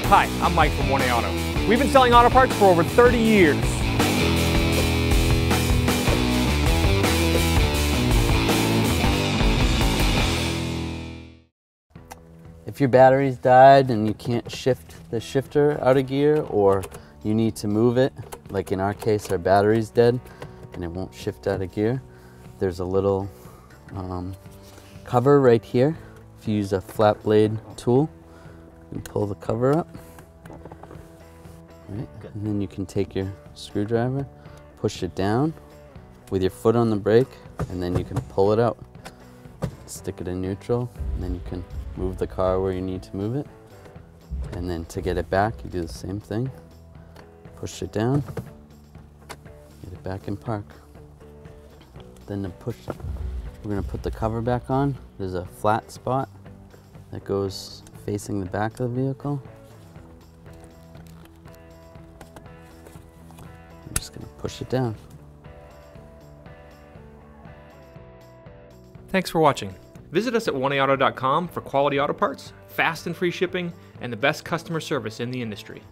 Hi, I'm Mike from 1A Auto. We've been selling auto parts for over 30 years. If your battery's died and you can't shift the shifter out of gear, or you need to move it, like in our case our battery's dead and it won't shift out of gear, there's a little cover right here. If you use a flat blade tool, you pull the cover up, right? And then you can take your screwdriver, push it down with your foot on the brake, and then you can pull it out. Stick it in neutral, and then you can move the car where you need to move it. And then to get it back, you do the same thing. Push it down, get it back in park. Then we're gonna put the cover back on. There's a flat spot that goes facing the back of the vehicle. I'm just gonna push it down. Thanks for watching. Visit us at 1AAuto.com for quality auto parts, fast and free shipping, and the best customer service in the industry.